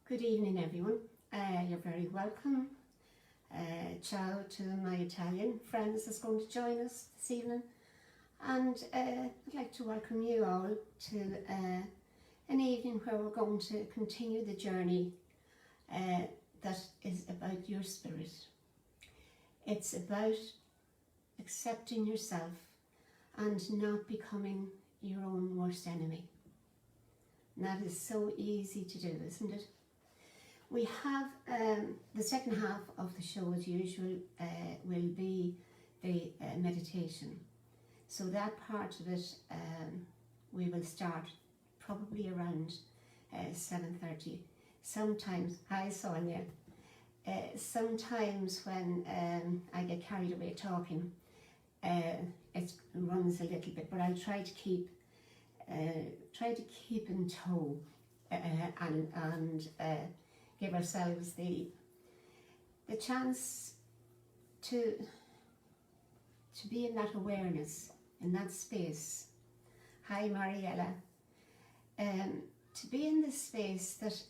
Good evening, everyone. You're very welcome. Ciao to my Italian friends that's going to join us this evening. And I'd like to welcome you all to an evening where we're going to continue the journey that is about your spirit. It's about accepting yourself and not becoming your own worst enemy. And that is so easy to do, isn't it? We have the second half of the show, as usual, will be the meditation. So that part of it, we will start probably around 7:30. Sometimes, hi Sonia, sometimes when I get carried away talking, it runs a little bit, but I'll try to keep in tow and give ourselves the chance to be in that awareness, in that space. Hi Mariella. To be in this space that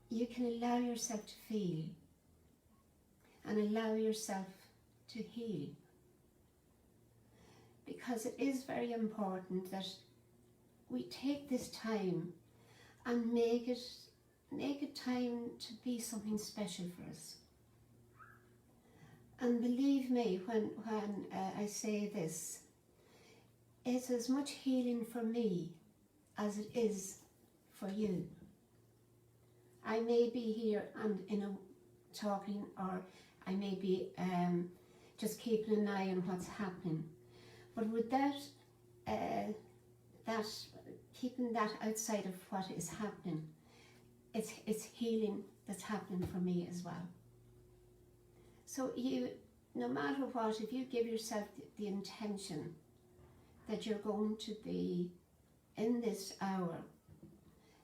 you can allow yourself to feel and allow yourself to heal. Because it is very important that we take this time and make it time to be something special for us. And believe me when I say this, it's as much healing for me as it is for you. I may be here and talking, or I may be just keeping an eye on what's happening, but without keeping that outside of what is happening, it's healing that's happening for me as well. So no matter what, if you give yourself the intention that you're going to be in this hour,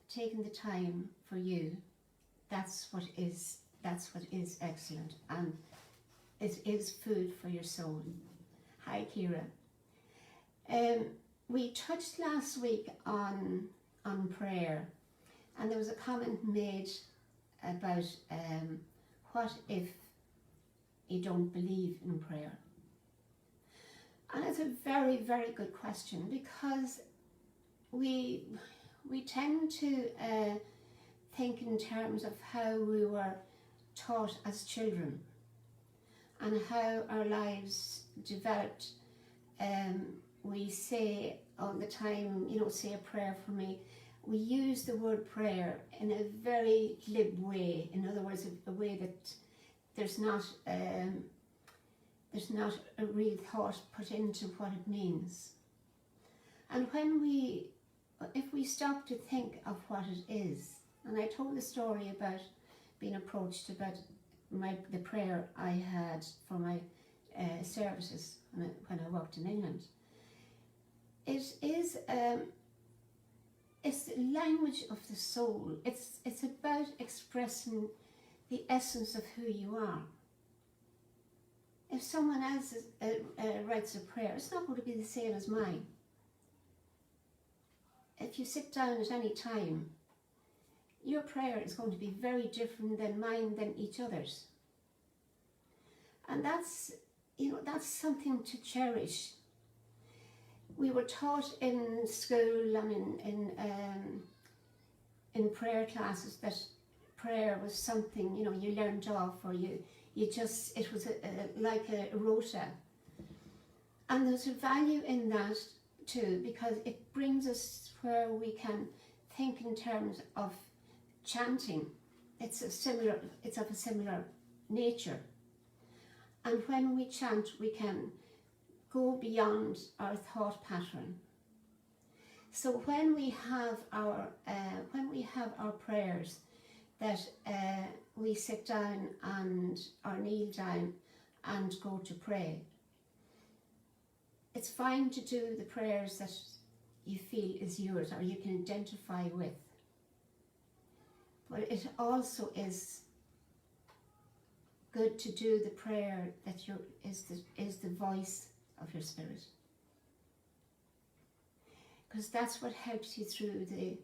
taking the time for you, that's what is excellent, and it is food for your soul. Hi Kira. We touched last week on prayer, and there was a comment made about what if you don't believe in prayer. And it's a very, very good question, because we tend to think in terms of how we were taught as children and how our lives developed. We say all the time, say a prayer for me. We use the word prayer in a very glib way. In other words, a way that there's not a real thought put into what it means. And if we stop to think of what it is, and I told the story about being approached about the prayer I had for my services when I worked in England. It is it's the language of the soul. It's about expressing the essence of who you are. If someone else writes a prayer, it's not going to be the same as mine. If you sit down at any time, your prayer is going to be very different than mine, than each other's. And that's something to cherish. We were taught in school and in prayer classes that prayer was something you learned off, or it was like a rota. And there's a value in that too, because it brings us where we can think in terms of chanting. It's of a similar nature. And when we chant, we can go beyond our thought pattern. So when we have our prayers that we sit down or kneel down and go to pray, it's fine to do the prayers that you feel is yours or you can identify with. But it also is good to do the prayer that is the voice of your spirit, because that's what helps you through the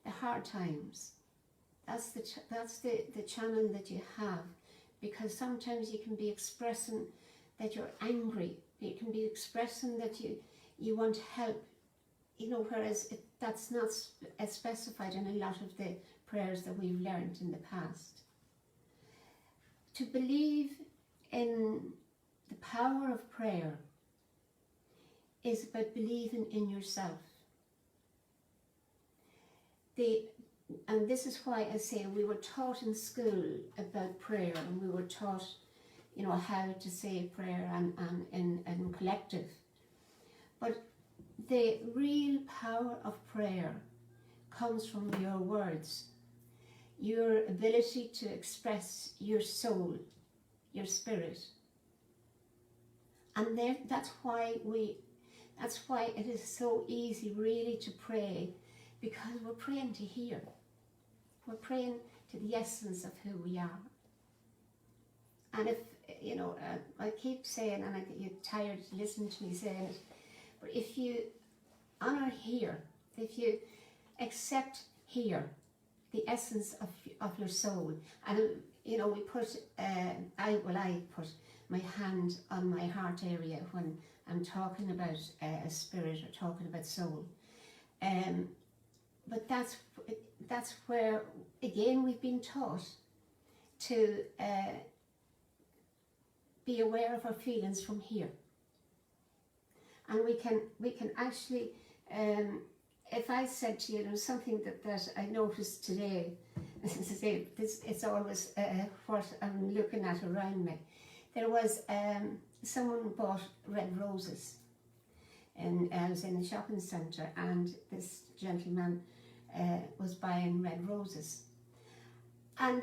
hard times. That's the channel that you have, because sometimes you can be expressing that you're angry. You can be expressing that you want help, you know, whereas that's not specified in a lot of the prayers that we've learned in the past. To believe in the power of prayer is about believing in yourself. And this is why I say we were taught in school about prayer, and we were taught, you know, how to say prayer and in collective. But the real power of prayer comes from your words, your ability to express your soul, your spirit. And that's why it is so easy really to pray, because we're praying to hear. We're praying to the essence of who we are. And if, you know, I keep saying, and I get you tired listening to me saying it, but if you honor here, if you accept here the essence of your soul, and you know, we put, I put my hand on my heart area when I'm talking about a spirit or talking about soul. But that's where, again, we've been taught to be aware of our feelings from here. And we can actually, if I said to you, you know, something that I noticed today, it's always what I'm looking at around me. There was someone bought red roses, and I was in a shopping centre, and this gentleman was buying red roses, and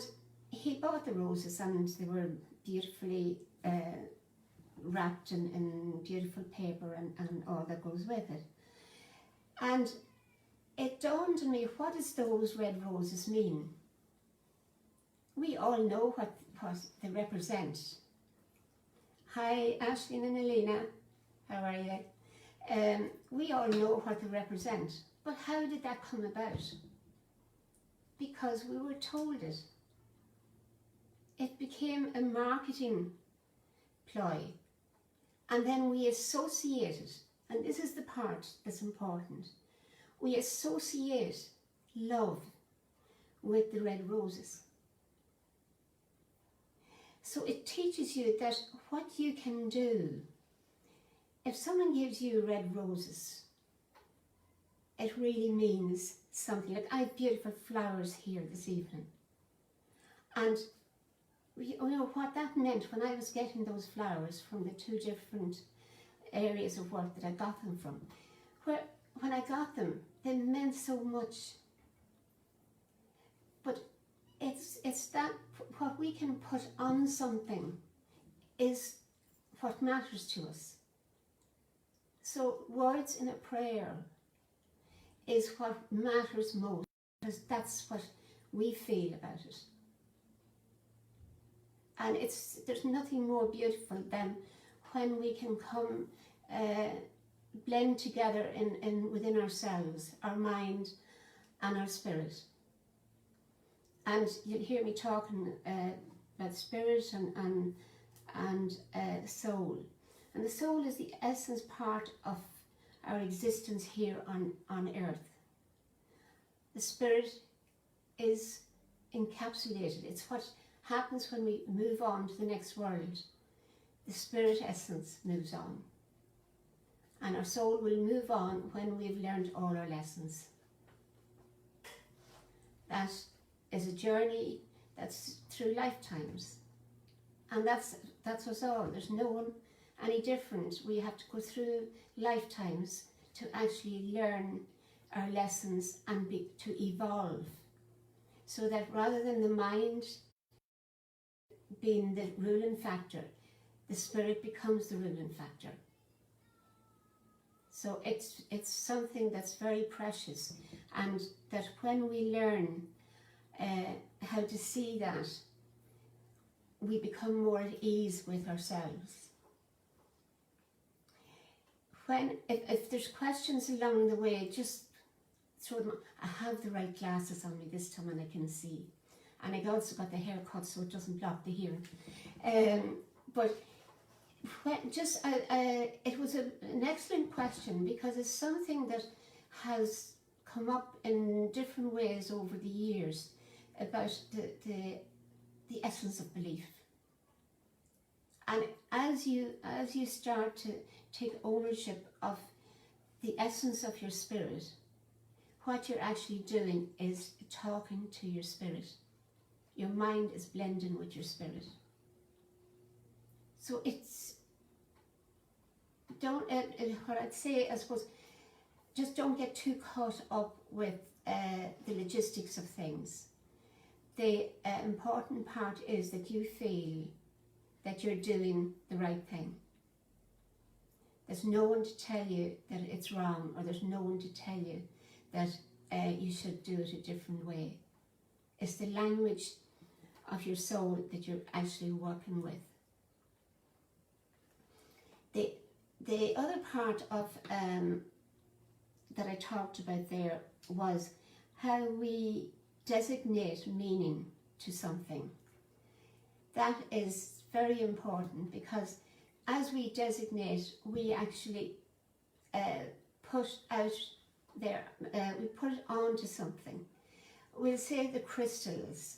he bought the roses, and they were beautifully wrapped in beautiful paper and all that goes with it. And it dawned on me, what does those red roses mean? We all know what they represent. Hi, Ashley and Elena, how are you? We all know what they represent, but how did that come about? Because we were told it. It became a marketing ploy, and then we associated, and this is the part that's important, we associate love with the red roses. So it teaches you that what you can do, if someone gives you red roses, it really means something. Like, I have beautiful flowers here this evening, and you know what that meant when I was getting those flowers from the two different areas of work that I got them from. When I got them, they meant so much. But it's that what we can put on something is what matters to us. So words in a prayer is what matters most, because that's what we feel about it. And there's nothing more beautiful than when we can come blend together within ourselves, our mind and our spirit. And you'll hear me talking about spirit and soul. And the soul is the essence part of our existence here on earth. The spirit is encapsulated. It's what happens when we move on to the next world. The spirit essence moves on. And our soul will move on when we've learned all our lessons. That is a journey that's through lifetimes. And that's us all. There's no one any different. We have to go through lifetimes to actually learn our lessons and to evolve. So that rather than the mind being the ruling factor, the spirit becomes the ruling factor. So it's something that's very precious, and that when we learn how to see that, we become more at ease with ourselves. If there's questions along the way, just throw them. I have the right glasses on me this time and I can see. and I also got the hair cut so it doesn't block the hearing. But it was an excellent question, because it's something that has come up in different ways over the years about the essence of belief. And as you start to take ownership of the essence of your spirit, what you're actually doing is talking to your spirit. Your mind is blending with your spirit. So what I'd say, I suppose, just don't get too caught up with the logistics of things. The important part is that you feel that you're doing the right thing. There's no one to tell you that it's wrong, or there's no one to tell you that you should do it a different way. It's the language of your soul that you're actually working with. The other part of that I talked about there was how we designate meaning to something. That is very important, because as we designate, we actually put out there, we put it onto something. We'll say the crystals.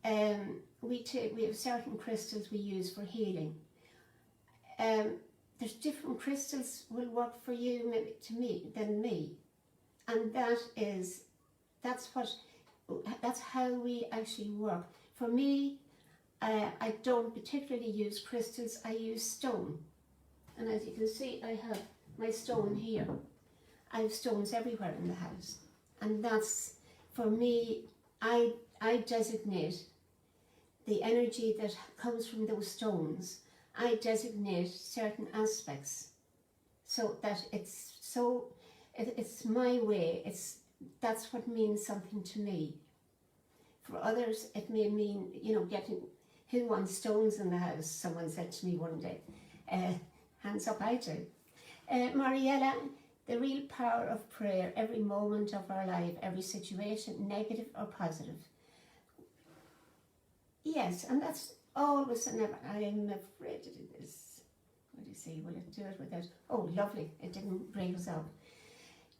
We have certain crystals we use for healing. There's different crystals will work for you than me, and that's how we actually work. For me, I don't particularly use crystals. I use stone, and as you can see, I have my stone here. I have stones everywhere in the house, and that's, for me, I designate the energy that comes from those stones. I designate certain aspects so that it's my way. That's what means something to me. For others, it may mean, getting, who wants stones in the house? Someone said to me one day. Hands up, I do. Mariella, the real power of prayer, every moment of our life, every situation, negative or positive. Yes, and that's always and never. I am afraid to do this. What do you see? Will it do it without? Oh, lovely! It didn't break us up.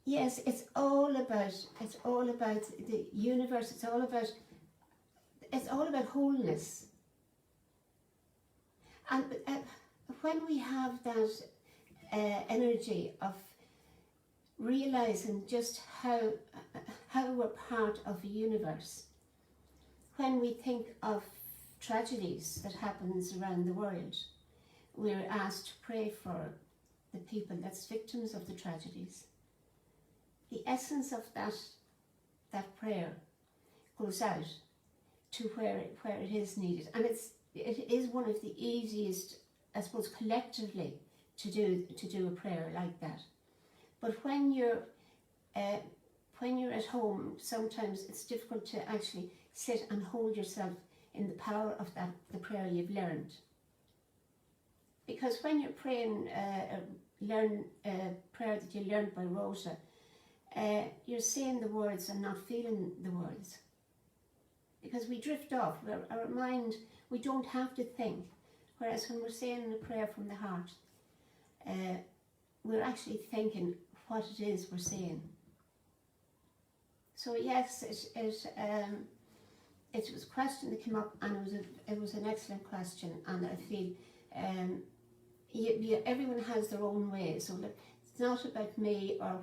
Yes, it's all about the universe. It's all about wholeness. And when we have that energy of realizing just how we're part of the universe, when we think of tragedies that happens around the world, we're asked to pray for the people that's victims of the tragedies. The essence of that prayer goes out to where it is needed, and it is one of the easiest, I suppose, collectively to do a prayer like that. But when you're at home, sometimes it's difficult to actually sit and hold yourself in the power of the prayer you've learned. Because when you're praying, prayer that you learned by Rosa, you're saying the words and not feeling the words. Because we drift off, our mind, we don't have to think. Whereas when we're saying a prayer from the heart, we're actually thinking what it is we're saying. So yes, it was a question that came up, and it was an excellent question, and I feel everyone has their own way. So look, it's not about me or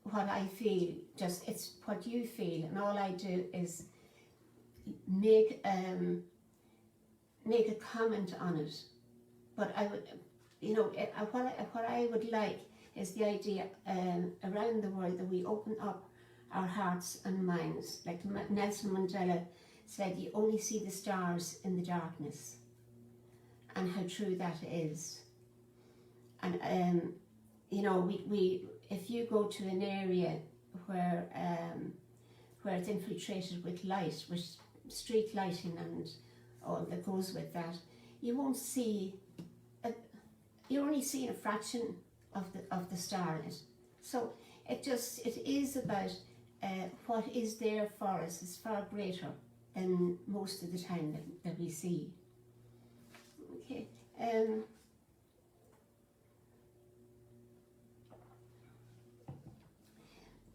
what I feel. Just it's what you feel, and all I do is make a comment on it. But I would, what I would like is the idea around the world that we open up our hearts and minds. Like Nelson Mandela said, you only see the stars in the darkness, and how true that is. And we if you go to an area where it's infiltrated with light, with street lighting and all that goes with that, you won't see. You're only seeing a fraction of the starlight. So it is about what is there for us is far greater than most of the time that we see. Okay.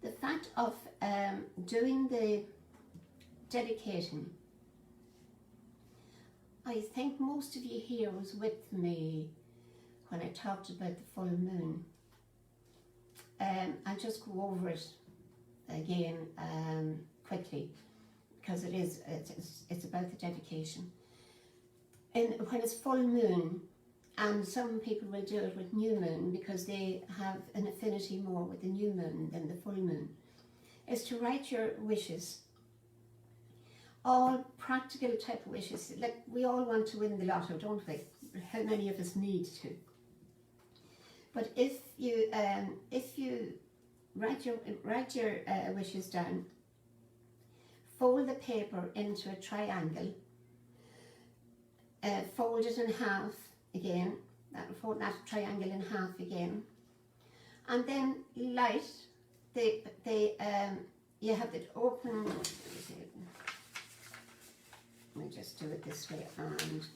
The fact of doing the dedicating, I think most of you here was with me when I talked about the full moon. I'll just go over it again quickly, because it's about the dedication. And when it's full moon, and some people will do it with new moon because they have an affinity more with the new moon than the full moon, is to write your wishes. All practical type of wishes. Like, we all want to win the lotto, don't we? How many of us need to? But if you write your wishes down, fold the paper into a triangle, fold it in half again, fold that triangle in half again, and then light you have it open. Let me just do it this way, and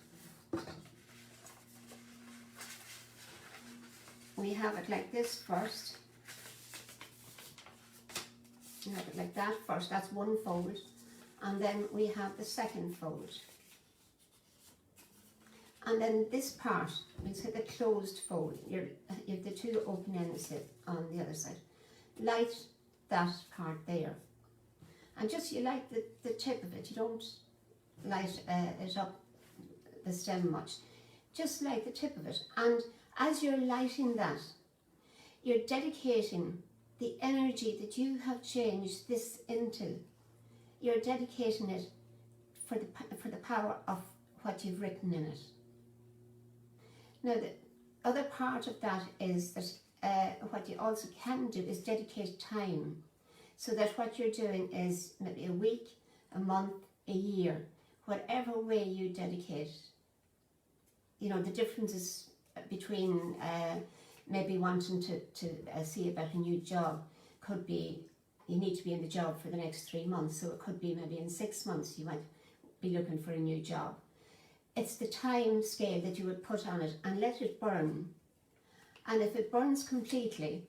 we have it like this first. You have it like that first, that's one fold, and then we have the second fold. And then this part, we say the closed fold, you have the two open ends on the other side. Light that part there. And just, you light the tip of it, you don't light it up the stem much. Just light the tip of it. And as you're lighting that, you're dedicating the energy that you have changed this into. You're dedicating it for the power of what you've written in it. Now, the other part of that is that what you also can do is dedicate time, so that what you're doing is maybe a week, a month, a year, whatever way you dedicate. You know, the differences between maybe wanting to see about a new job could be, you need to be in the job for the next 3 months, so it could be maybe in 6 months you might be looking for a new job. It's the time scale that you would put on it, and let it burn. And if it burns completely,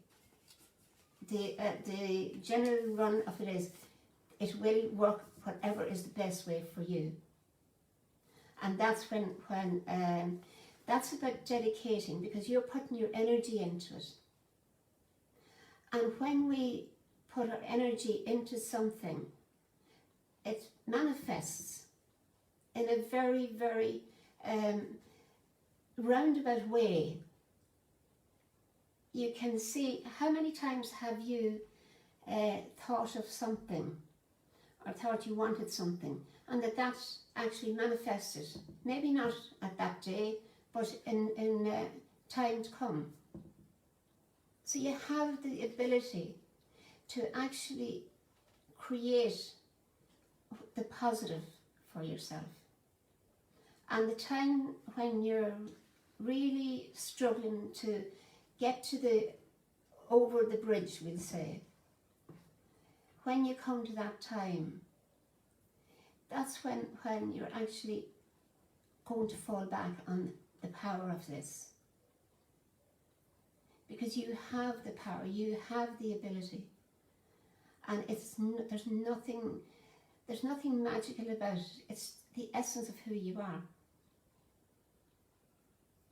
the general run of it is, it will work whatever is the best way for you. And that's when that's about dedicating, because you're putting your energy into it. And when we put our energy into something, it manifests in a very, very roundabout way. You can see, how many times have you thought of something, or thought you wanted something, and that actually manifested, maybe not at that day, but in time to come. So you have the ability to actually create the positive for yourself. And the time when you're really struggling to get to over the bridge, we'll say, when you come to that time, that's when you're actually going to fall back on the power of this. Because you have the power, you have the ability, and there's nothing magical about it. It's the essence of who you are.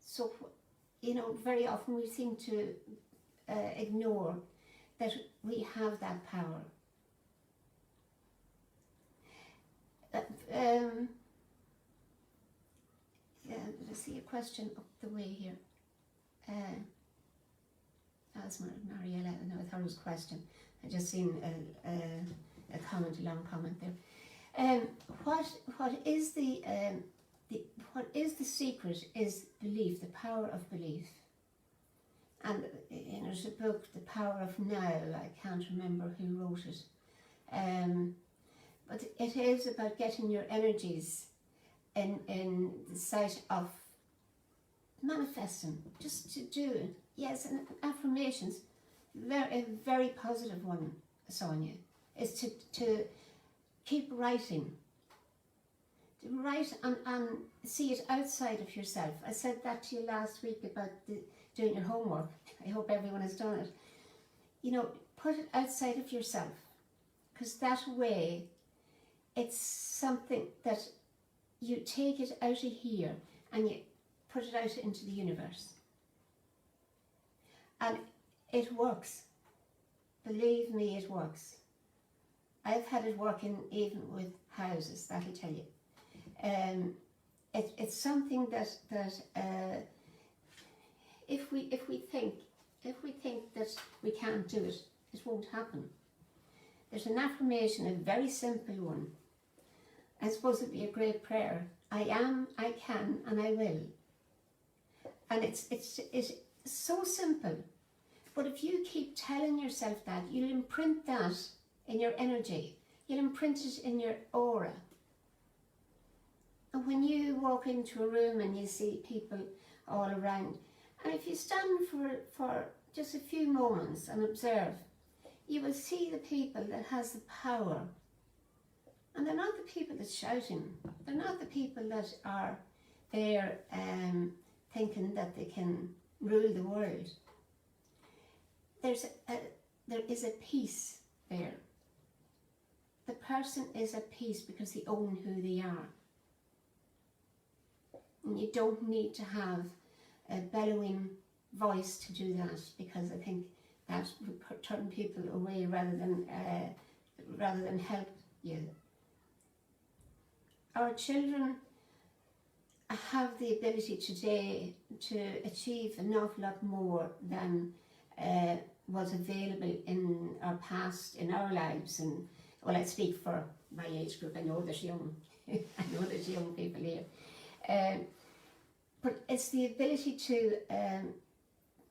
So, you know, very often we seem to ignore that we have that power. Let's see a question up the way here. That's Mariella. No, I thought it was a question. I just seen a comment, a long comment there. What is the secret is belief, the power of belief. And you know, there's a book, The Power of Now. I can't remember who wrote it. But it is about getting your energies in the sight of manifesting, just to do it. Yes, and affirmations, a very positive one, Sonia. is to keep writing. To write and see it outside of yourself. I said that to you last week about doing your homework. I hope everyone has done it. You know, put it outside of yourself, because that way it's something that you take it out of here and you put it out into the universe. And it works. Believe me, it works. I've had it working even with houses, that'll tell you. It's something that if we think that we can't do it, it won't happen. There's an affirmation, a very simple one. I suppose it'd be a great prayer. I am, I can, and I will. And it's so simple. But if you keep telling yourself that, you'll imprint that in your energy. You'll imprint it in your aura. And when you walk into a room and you see people all around, and if you stand for just a few moments and observe, you will see the people that has the power. And they're not the people that's shouting. They're not the people that are there thinking that they can rule the world. There is a peace there. The person is at peace because they own who they are. And you don't need to have a bellowing voice to do that, because I think that would turn people away rather than help you. Our children have the ability today to achieve an awful lot more than was available in our past, in our lives. And well, I speak for my age group. I know there's young people here. But it's the ability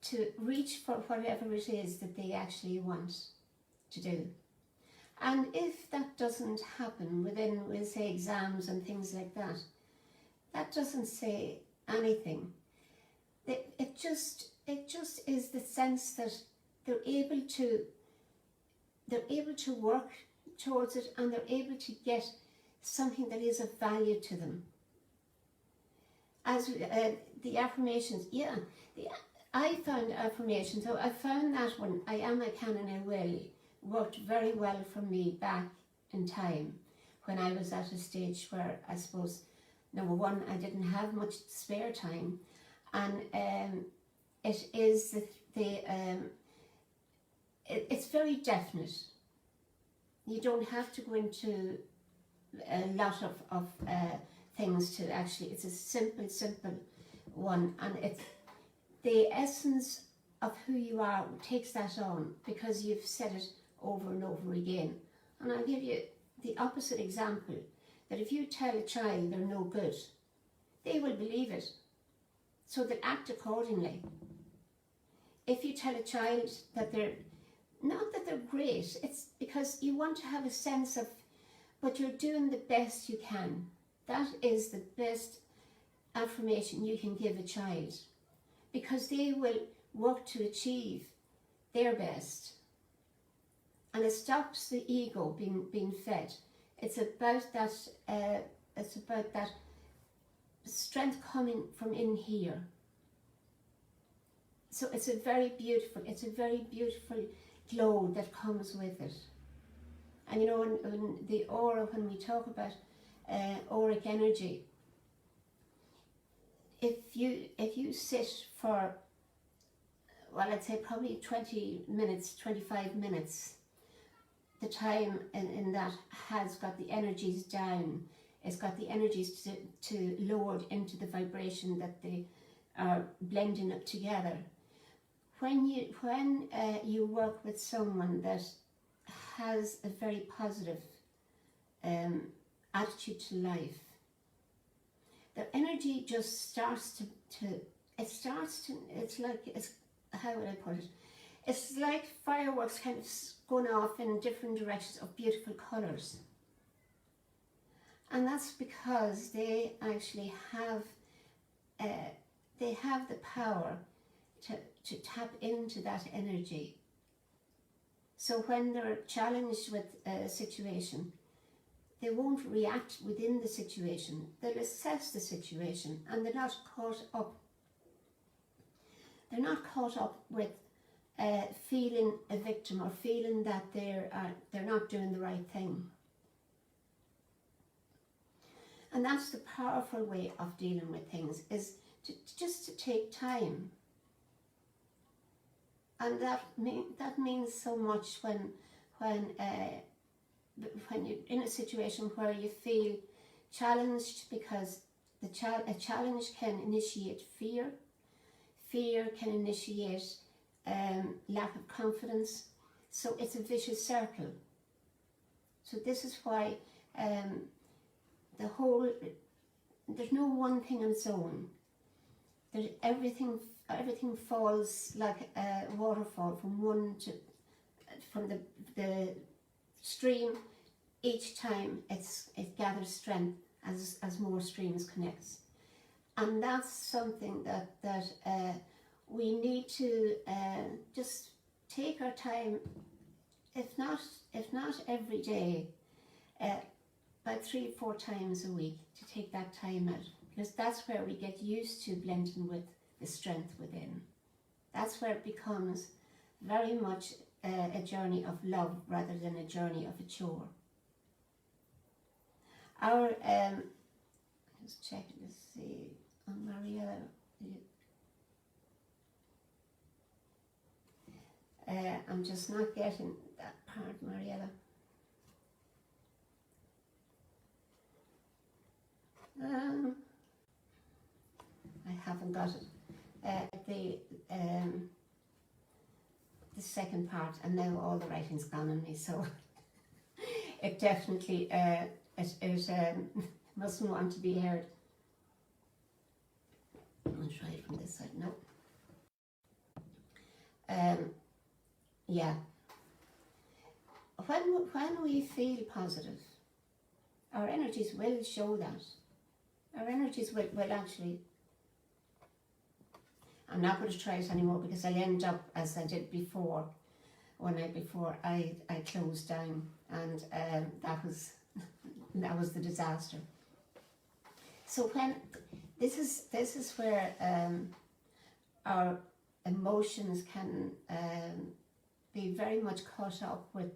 to reach for whatever it is that they actually want to do. And if that doesn't happen within, we'll say, exams and things like that, that doesn't say anything. It just is the sense that they're able to work towards it, and they're able to get something that is of value to them. As the affirmations, I found affirmations. So I found that one, I am, I can, and I will, worked very well for me back in time when I was at a stage where I suppose, number one, I didn't have much spare time, and it is it's very definite. You don't have to go into a lot of things to actually, it's a simple one, and it's the essence of who you are takes that on, because you've said it over and over again. And I'll give you the opposite example, that if you tell a child they're no good, they will believe it, so they'll act accordingly. If you tell a child that they're, not that they're great, it's because you want to have a sense of, but you're doing the best you can. That is the best affirmation you can give a child, because they will work to achieve their best. And it stops the ego being fed. It's about that strength coming from in here. So it's a very beautiful glow that comes with it. And you know, in the aura, when we talk about auric energy, if you sit for, well, I'd say probably 20 minutes, 25 minutes, the time in that has got the energies down. It's got the energies to lowered into the vibration that they are blending up together. When you work with someone that has a very positive attitude to life, the energy just starts it's how would I put it? It's like fireworks kind of going off in different directions of beautiful colours. And that's because they actually have the power to tap into that energy. So when they're challenged with a situation, they won't react within the situation. They'll assess the situation, and they're not caught up. They're not caught up with feeling a victim or feeling that they're not doing the right thing. And that's the powerful way of dealing with things, is just to take time. And that means so much when you're in a situation where you feel challenged, because a challenge can initiate fear. Fear can initiate lack of confidence. So it's a vicious circle. So this is why there's no one thing on its own. Everything falls like a waterfall from the stream. Each time it gathers strength as more streams connect, and that's something that we need to just take our time, if not every day, about 3-4 times a week, to take that time out, because that's where we get used to blending with the strength within. That's where it becomes very much a journey of love rather than a journey of a chore. Our just checking to see on Mariella. I'm just not getting that part, Mariella. I haven't got it. The second part, and now all the writing's gone on me, so it definitely mustn't want to be heard. I'm going to try it from this side. No. Yeah. When we feel positive, our energies will show that. Our energies will actually. I'm not going to try it anymore, because I'll end up as I did before. One night before, I closed down, and that was the disaster. So when this is where our emotions can be very much caught up with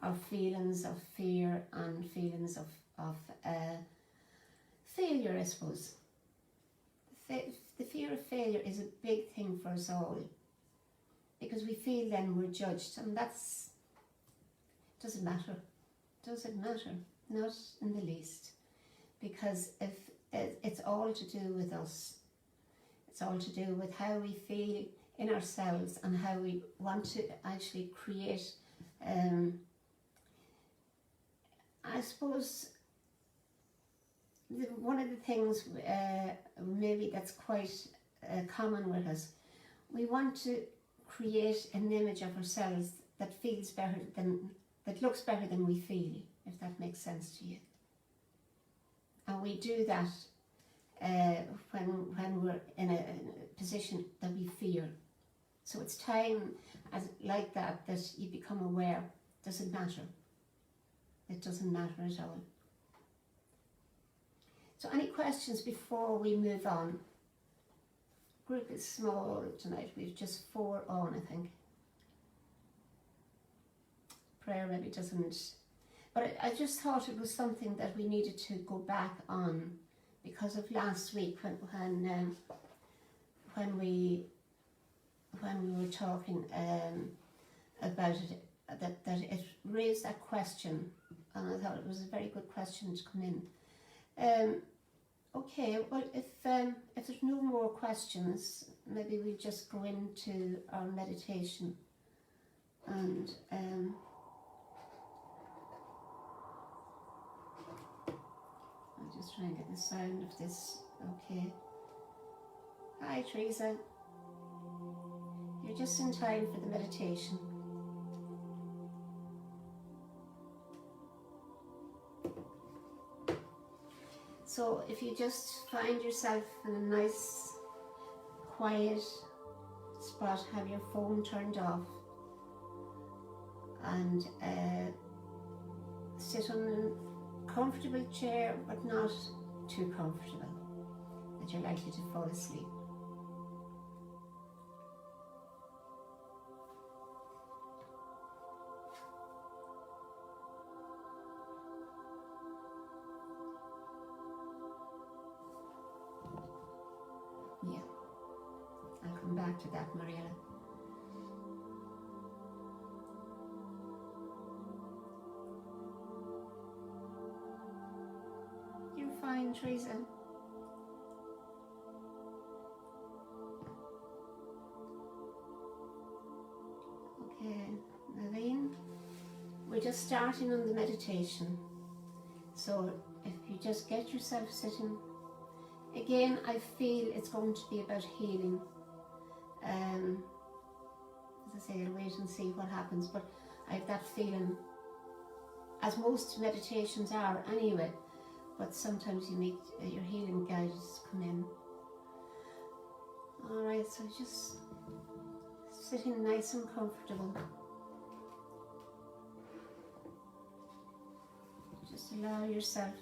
our feelings of fear and feelings of failure, I suppose. The fear of failure is a big thing for us all, because we feel then we're judged, and doesn't matter. Not in the least, because if it's all to do with us. It's all to do with how we feel in ourselves and how we want to actually create, I suppose, one of the things maybe that's quite common with us, we want to create an image of ourselves that looks better than we feel, if that makes sense to you. And we do that when we're in a position that we fear. So it's time like that you become aware. It doesn't matter. It doesn't matter at all. So any questions before we move on? Group is small tonight. We've just 4 on, I think. Prayer maybe doesn't. But I just thought it was something that we needed to go back on, because of last week when we were talking about it, that it raised that question, and I thought it was a very good question to come in. Okay, well, if there's no more questions, maybe we just go into our meditation, and I'll just try and get the sound of this. Okay. Hi, Teresa. You're just in time for the meditation. So if you just find yourself in a nice, quiet spot, have your phone turned off, and sit on a comfortable chair, but not too comfortable that you're likely to fall asleep. Yeah, I'll come back to that, Mariella. You're fine, Teresa. Okay, Naveen, we're just starting on the meditation. So if you just get yourself sitting, again, I feel it's going to be about healing. As I say, I'll wait and see what happens, but I have that feeling, as most meditations are anyway, but sometimes you need your healing guides come in. Alright, so just sitting nice and comfortable. Just allow yourself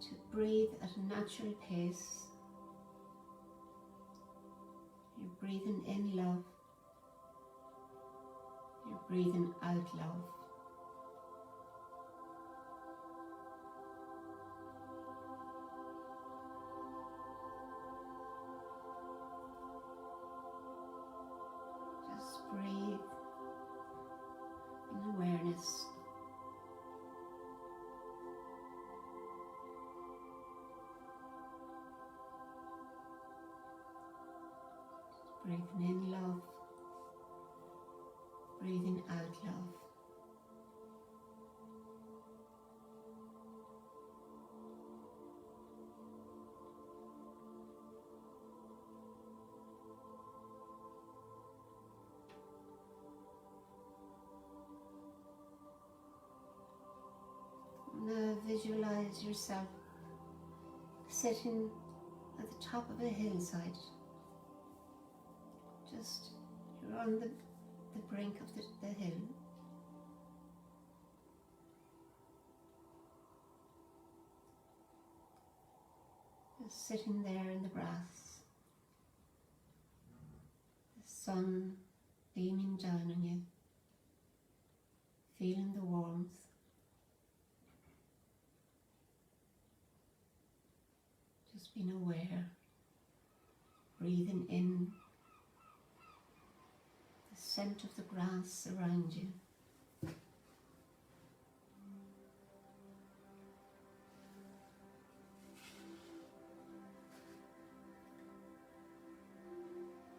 to breathe at a natural pace. You're breathing in love. You're breathing out love. Just breathe in awareness. Breathing in love, breathing out love. Now visualize yourself sitting at the top of a hillside. Just, you're on the brink of the hill. Just sitting there in the grass. The sun beaming down on you. Feeling the warmth. Just being aware. Breathing in scent of the grass around you.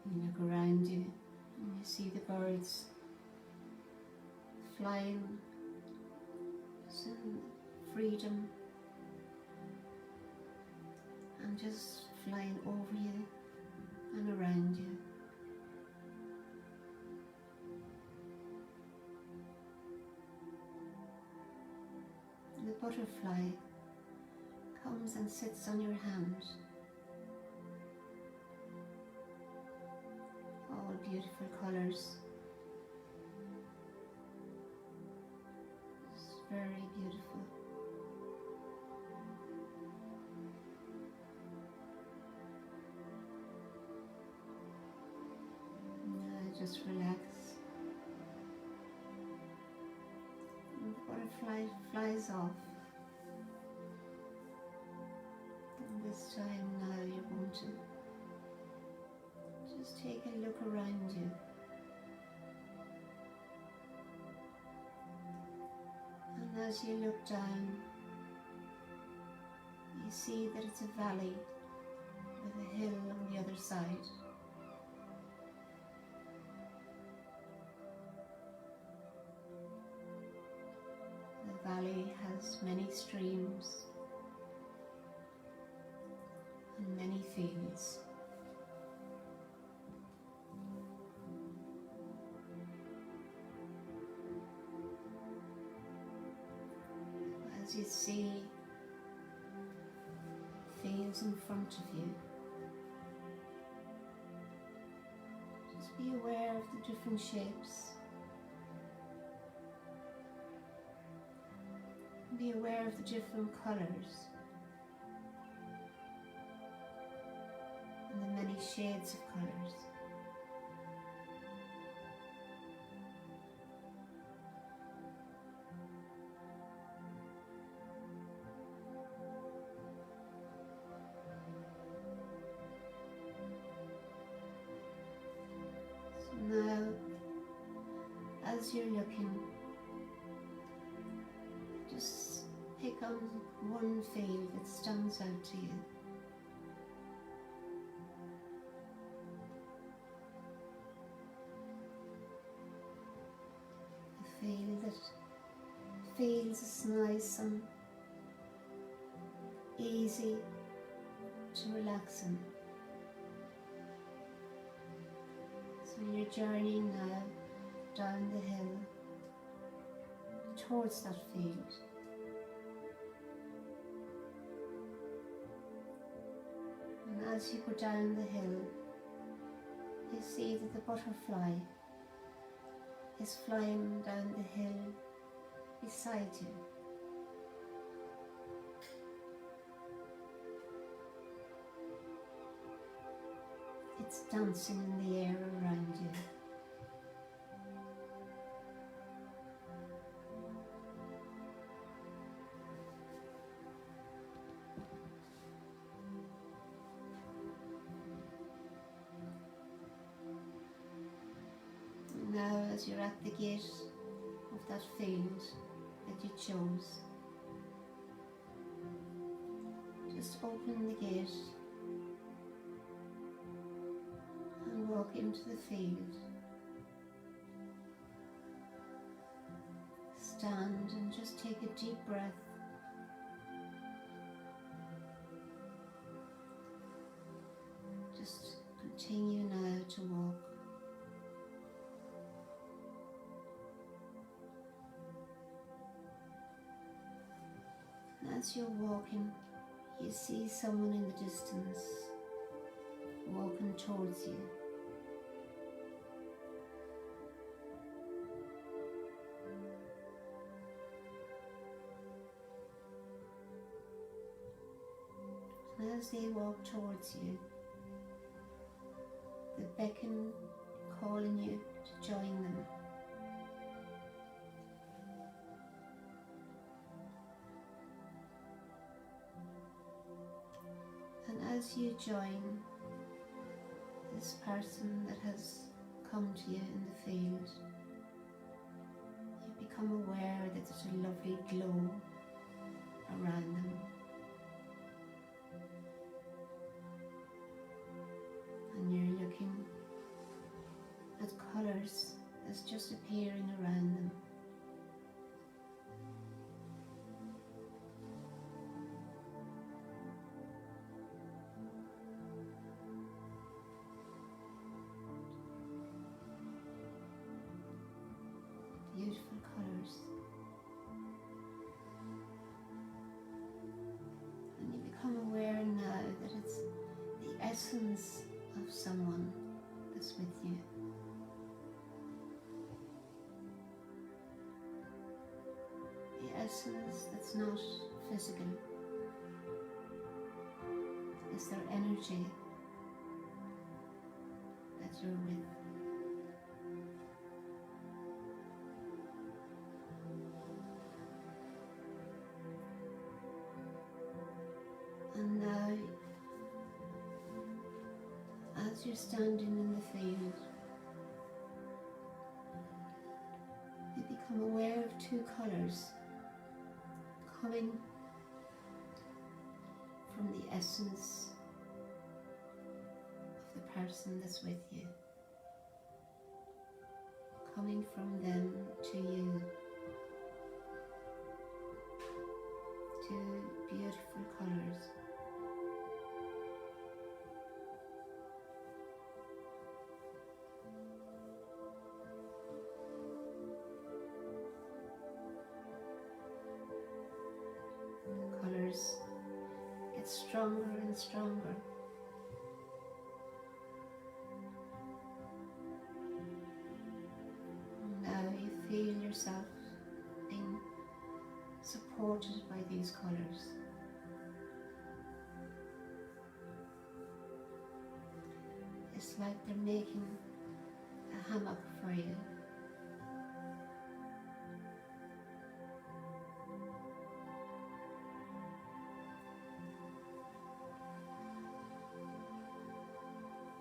You look around you and you see the birds flying in freedom and just flying over you and around you. The butterfly comes and sits on your hand. All beautiful colours. It's very beautiful. Now just relax. And the butterfly flies off. And this time now you're going to just take a look around you. And as you look down, you see that it's a valley with a hill on the other side. The valley has many streams and many fields. As you see fields in front of you, just be aware of the different shapes Be aware of the different colours and the many shades of colours. So now, as you're looking, just pick on one field that stands out to you. A field that feels as nice and easy to relax in. So you're journeying now down the hill towards that field. And as you go down the hill, you see that the butterfly is flying down the hill beside you. It's dancing in the air around you. Now, as you're at the gate of that field that you chose, just open the gate and walk into the field. Stand and just take a deep breath. Just continue now to walk. And as you're walking, you see someone in the distance walking towards you. And as they walk towards you, they beckon, calling you to join them. And as you join this person that has come to you in the field, you become aware that there's a lovely glow around them. And you're looking at colours that's just appearing around them. Beautiful colours. And you become aware now that it's the essence of someone that's with you. The essence that's not physical. It's their energy that you're with. And now, as you're standing in the field, you become aware of two colours coming from the essence of the person that's with you, coming from them to you. Two beautiful colours. Get stronger and stronger. And now you feel yourself being so supported by these colours. It's like they're making a hammock for you.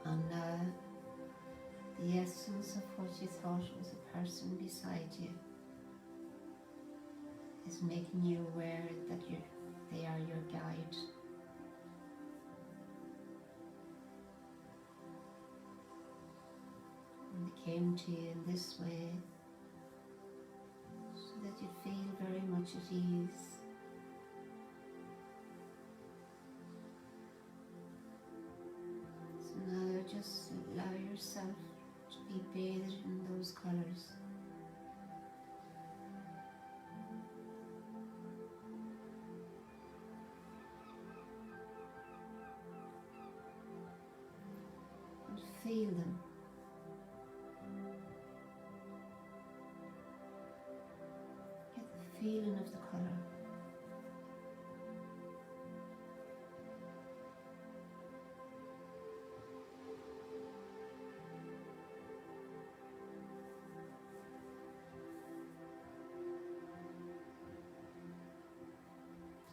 And now the essence of what you thought was a person beside you is making you aware that they are your guide. And they came to you in this way so that you feel very much at ease. So now just allow yourself to be bathed in those colours. And feel them. Get the feeling of the colour.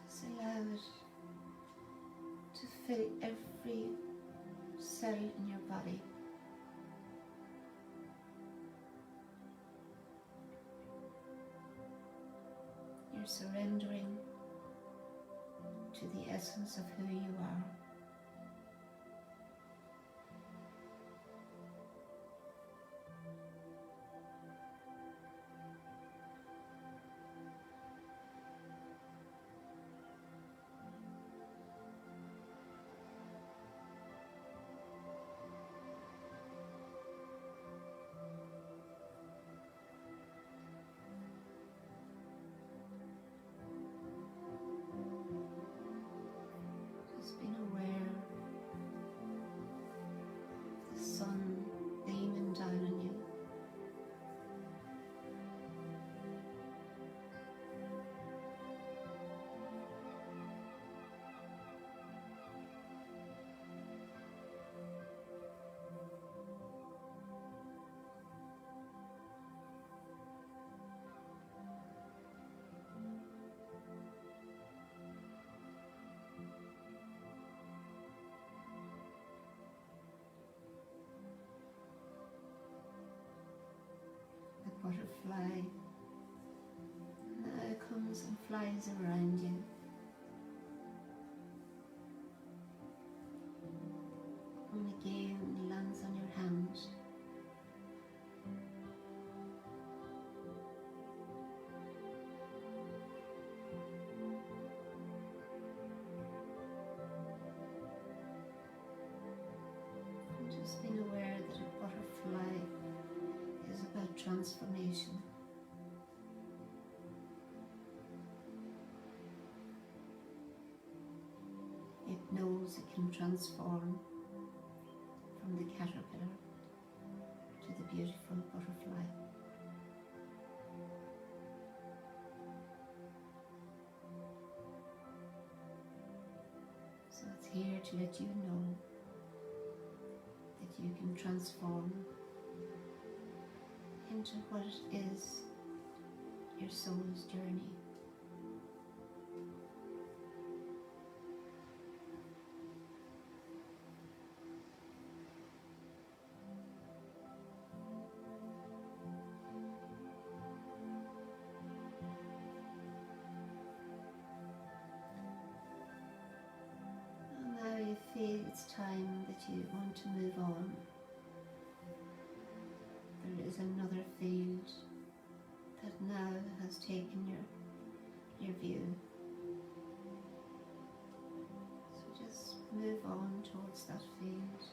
Just allow it to fill every cell in your body. You're surrendering to the essence of who you are. Just being aware of the sun beaming down on you. The butterfly now comes and flies around you. And again lands on your hand. And just being aware that a butterfly is about transformation. It knows it can transform from the caterpillar to the beautiful butterfly. So it's here to let you know that you can transform into what is your soul's journey. And now you feel it's time that you want to move on. There is another field that now has taken your view. So just move on towards that field.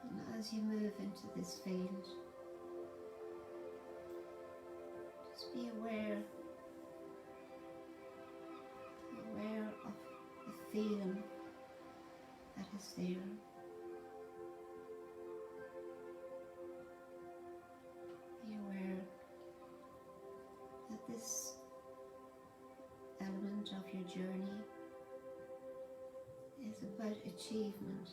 And as you move into this field, Just be aware of the feeling that is there. Be aware that this element of your journey is about achievement.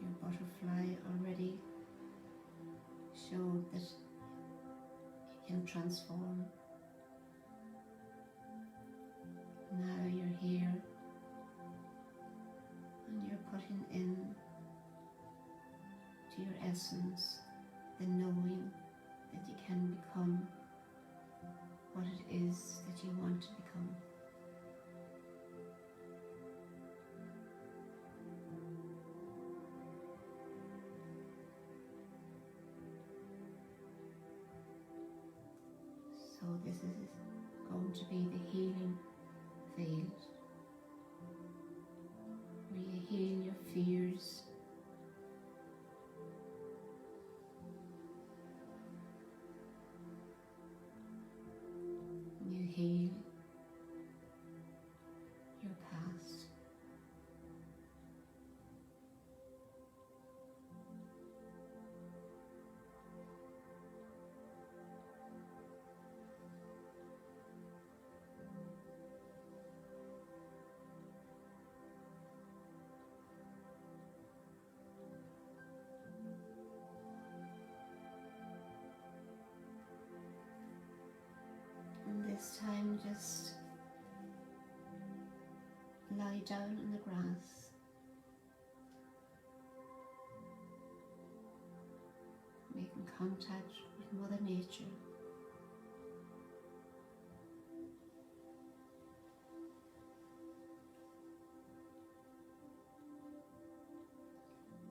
Your butterfly already showed that you can transform. Now you're here and you're putting in to your essence the knowing that you can become what it is that you want to become. So this is going to be the healing field, where you heal your fears, you heal your past. And this time just lie down in the grass. Making contact with Mother Nature.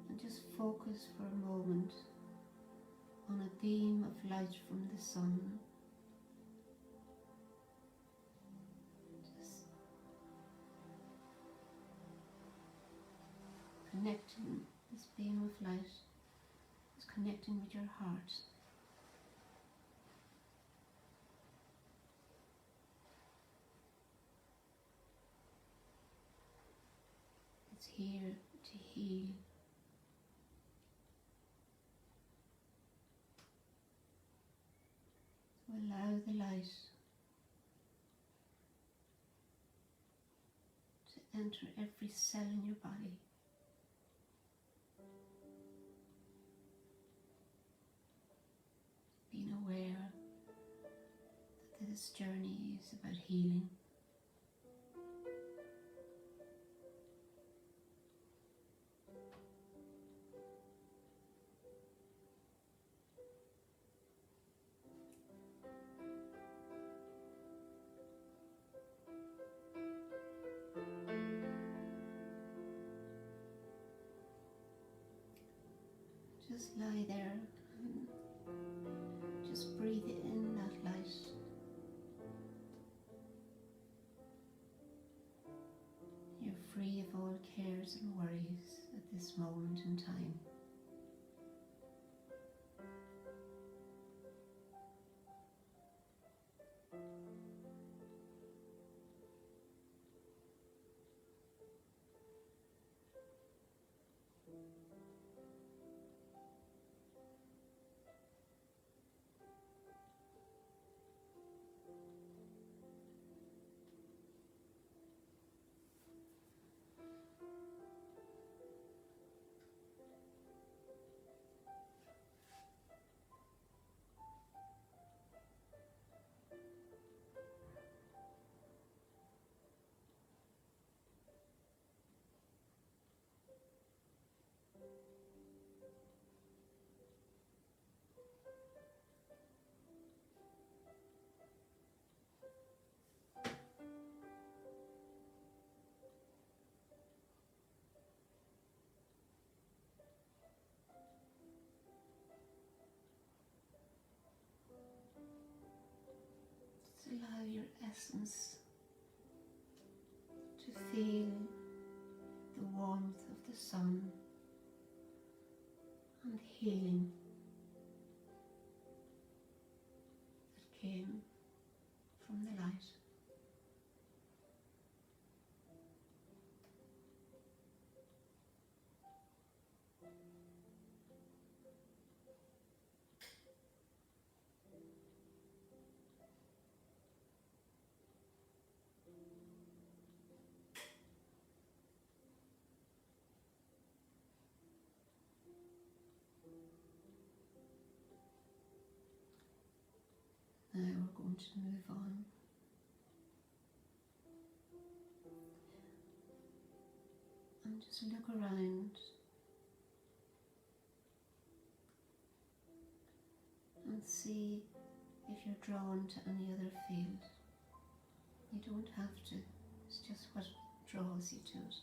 And just focus for a moment on a beam of light from the sun. Just connecting, this beam of light is connecting with your heart. It's here to heal. To allow the light to enter every cell in your body. Being aware that this journey is about healing. Just lie there and just breathe in that light. You're free of all cares and worries at this moment in time. Allow your essence to feel the warmth of the sun and healing that came from the light. Now we're going to move on and just look around and see if you're drawn to any other field. You don't have to, it's just what draws you to it.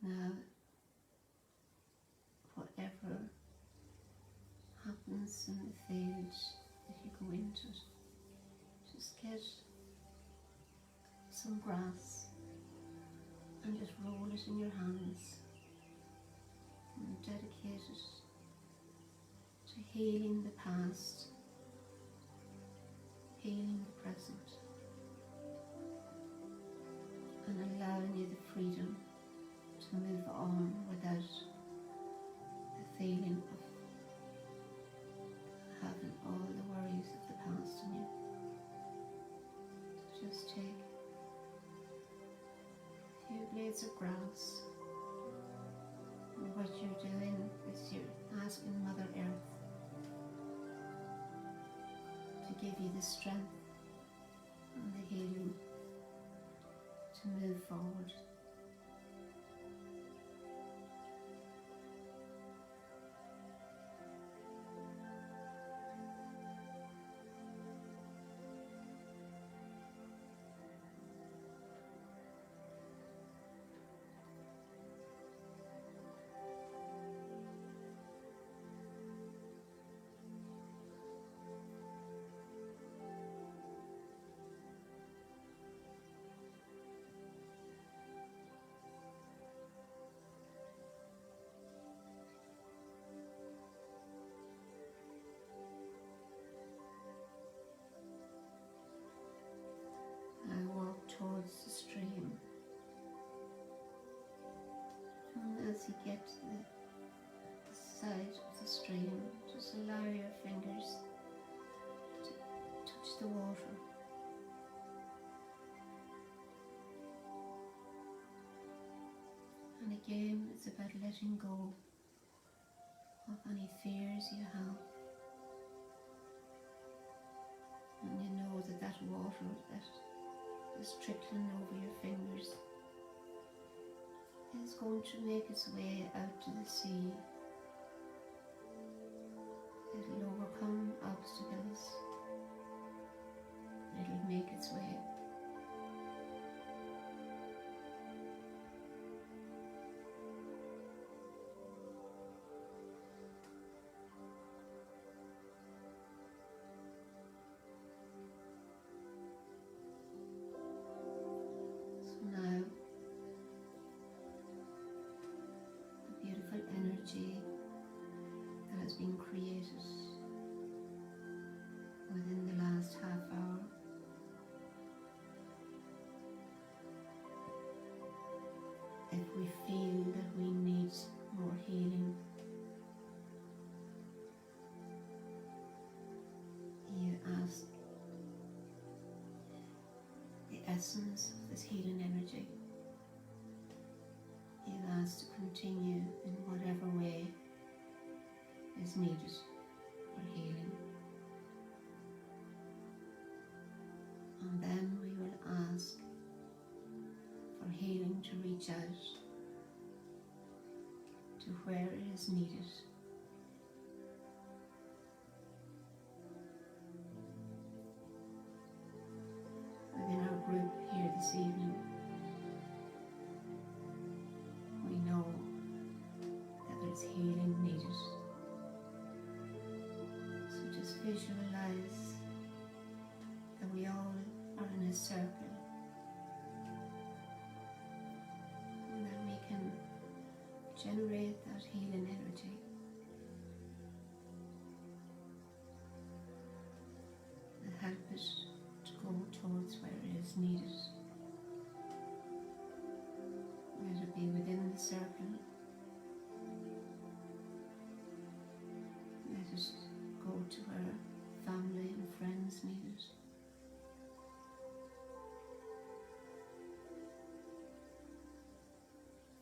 Now, whatever happens in the field, if you go into it, just get some grass and just roll it in your hands and dedicate it to healing the past, healing the present, and allowing you the freedom to move on without the feeling of having all the worries of the past on you. So just take a few blades of grass, and what you're doing is you're asking Mother Earth to give you the strength and the healing to move forward. Towards the stream, and as you get to the side of the stream, just allow your fingers to touch the water. And again, it's about letting go of any fears you have, and you know that that water that is trickling over your fingers is going to make its way out to the sea. It'll overcome obstacles. It'll make its way. Energy that has been created within the last half hour. If we feel that we need more healing, you ask the essence of this healing energy. You ask to continue in whatever way is needed for healing. And then we will ask for healing to reach out to where it is needed. Within our group here this evening, we know that there's healing needed. So just visualize that we all are in a circle, and that we can generate that healing energy. And help it to go towards where it is needed. Let it be within the circle. Let it go to where family and friends need it.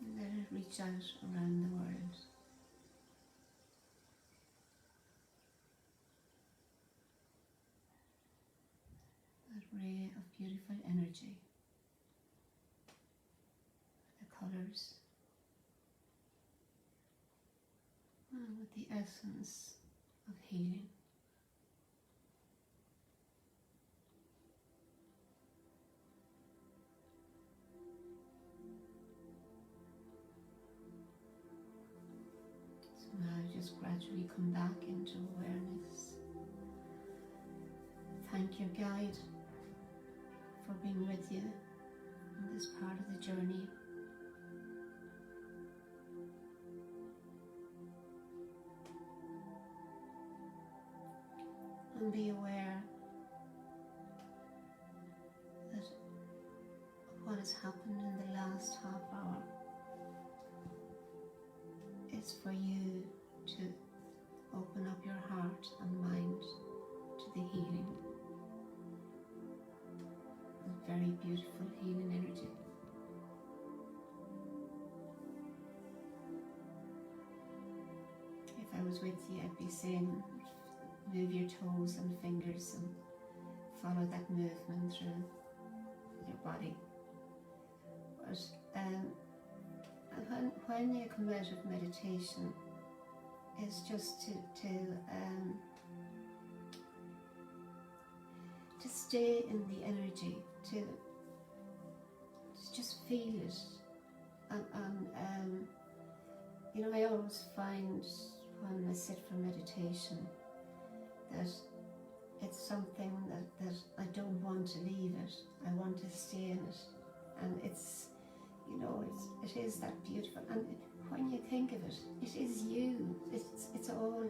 And let it reach out around the world. That ray of beautiful energy, the colours, and with the essence of healing. So now just gradually come back into awareness. Thank your guide for being with you in this part of the journey. And be aware that what has happened in the last half hour is for you to open up your heart and mind to the healing. A very beautiful healing energy. If I was with you, I'd be saying, move your toes and fingers and follow that movement through your body. But when you come out of meditation, it's just to stay in the energy, to just feel it. And you know, I always find when I sit for meditation that it's something that I don't want to leave it. I want to stay in it. And it's, you know, it is that beautiful. And when you think of it, it is you. It's all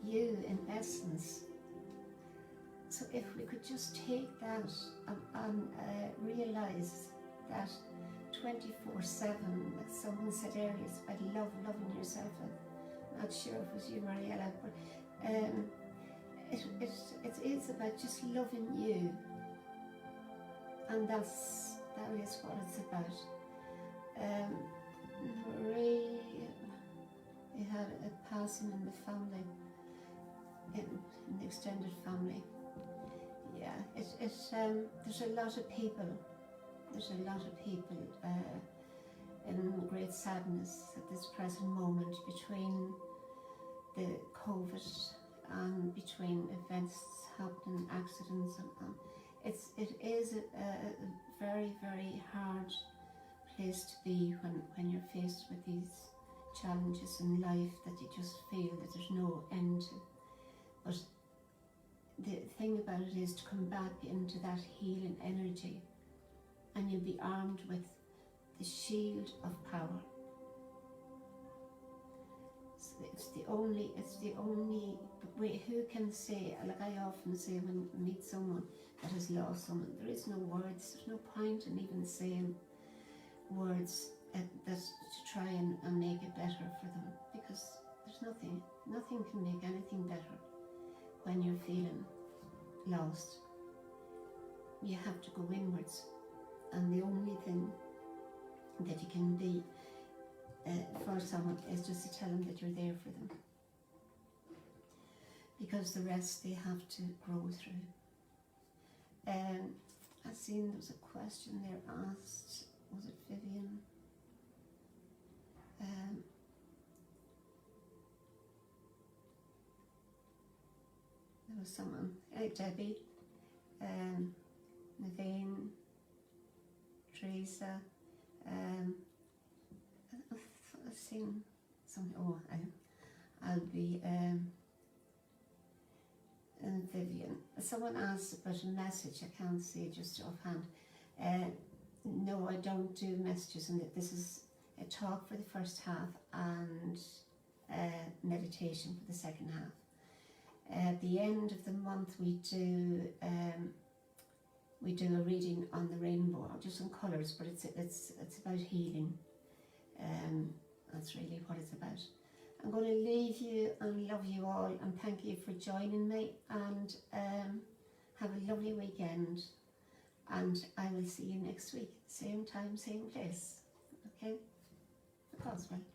you in essence. So if we could just take that and realize that 24/7, like someone said earlier, it's about loving yourself. I'm not sure if it was you, Mariella, but it is about just loving you, and that is what it's about. Marie, we had a passing in the family, in the extended family. Yeah, there's a lot of people. There's a lot of people in great sadness at this present moment between the COVID and between events happening, accidents, and it is a very, very hard place to be when you're faced with these challenges in life that you just feel that there's no end to. But the thing about it is to come back into that healing energy, and you'll be armed with the shield of power. So it's the only way. Who can say, like I often say when I meet someone that has lost someone, there is no words, there's no point in even saying words that to try and make it better for them, because there's nothing can make anything better when you're feeling lost. You have to go inwards, and the only thing that you can be for someone is just to tell them that you're there for them, because the rest they have to grow through. I've seen there was a question there asked, was it Vivian? was someone, Debbie, Naveen, Teresa, I've seen some, I'll be, and Vivian. Someone asked about a message, I can't see it just offhand. No, I don't do messages, and this is a talk for the first half and meditation for the second half. At the end of the month we do a reading on the rainbow, just in colours, but it's about healing. That's really what it's about. I'm going to leave you and love you all, and thank you for joining me, and have a lovely weekend, and I will see you next week, same time, same place. Okay? God's will.